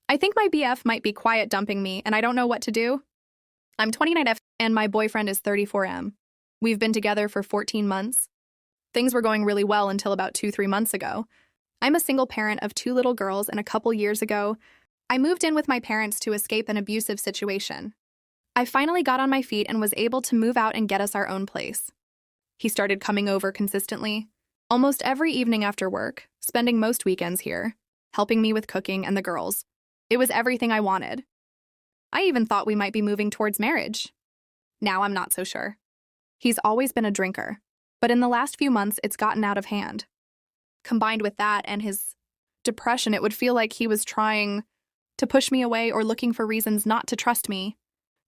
I think my BF might be quiet dumping me, and I don't know what to do. I'm 29F, and my boyfriend is 34M. We've been together for 14 months. Things were going really well until about 2-3 months ago. I'm a single parent of 2 little girls, and a couple years ago, I moved in with my parents to escape an abusive situation. I finally got on my feet and was able to move out and get us our own place. He started coming over consistently, almost every evening after work, spending most weekends here, helping me with cooking and the girls. It was everything I wanted. I even thought we might be moving towards marriage. Now I'm not so sure. He's always been a drinker, but in the last few months it's gotten out of hand. Combined with that and his depression, it would feel like he was trying to push me away or looking for reasons not to trust me,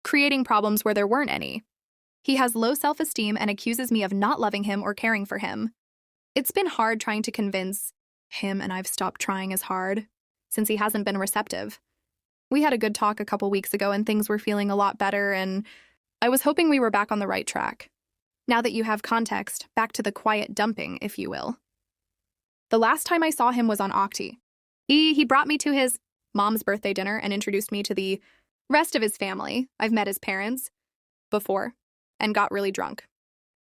creating problems where there weren't any. He has low self-esteem and accuses me of not loving him or caring for him. It's been hard trying to convince him, and I've stopped trying as hard since he hasn't been receptive. We had a good talk a couple weeks ago and things were feeling a lot better, and I was hoping we were back on the right track. Now that you have context, back to the quiet dumping, if you will. The last time I saw him was on Octi. He brought me to his mom's birthday dinner and introduced me to the rest of his family. I've met his parents before and got really drunk.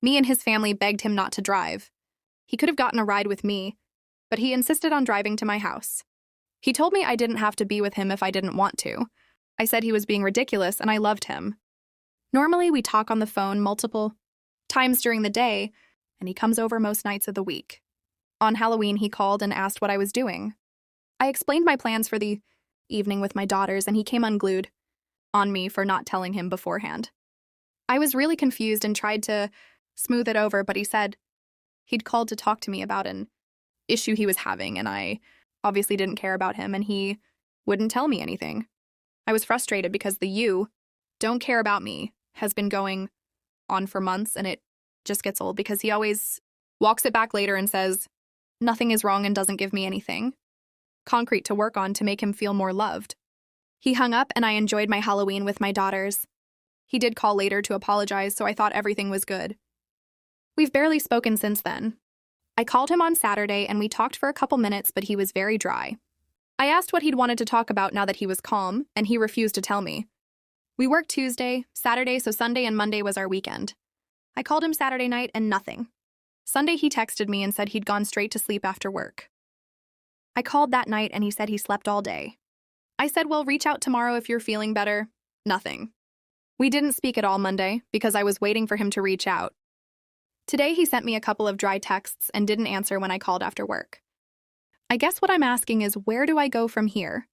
Me and his family begged him not to drive. He could have gotten a ride with me, but he insisted on driving to my house. He told me I didn't have to be with him if I didn't want to. I said he was being ridiculous and I loved him. Normally we talk on the phone multiple times during the day, and he comes over most nights of the week. On Halloween, he called and asked what I was doing. I explained my plans for the evening with my daughters, and he came unglued on me for not telling him beforehand. I was really confused and tried to smooth it over, but he said he'd called to talk to me about an issue he was having, and I obviously didn't care about him, and he wouldn't tell me anything. I was frustrated because the "you don't care about me" has been going on for months, and it just gets old because he always walks it back later and says nothing is wrong and doesn't give me anything concrete to work on to make him feel more loved. He hung up, and I enjoyed my Halloween with my daughters. He did call later to apologize, so I thought everything was good. We've barely spoken since then. I called him on Saturday, and we talked for a couple minutes, but he was very dry. I asked what he'd wanted to talk about now that he was calm, and he refused to tell me. We worked Tuesday, Saturday, so Sunday and Monday was our weekend. I called him Saturday night, and nothing. Sunday he texted me and said he'd gone straight to sleep after work. I called that night, and he said he slept all day. I said, well, reach out tomorrow if you're feeling better. Nothing. We didn't speak at all Monday because I was waiting for him to reach out. Today he sent me a couple of dry texts and didn't answer when I called after work. I guess what I'm asking is, where do I go from here?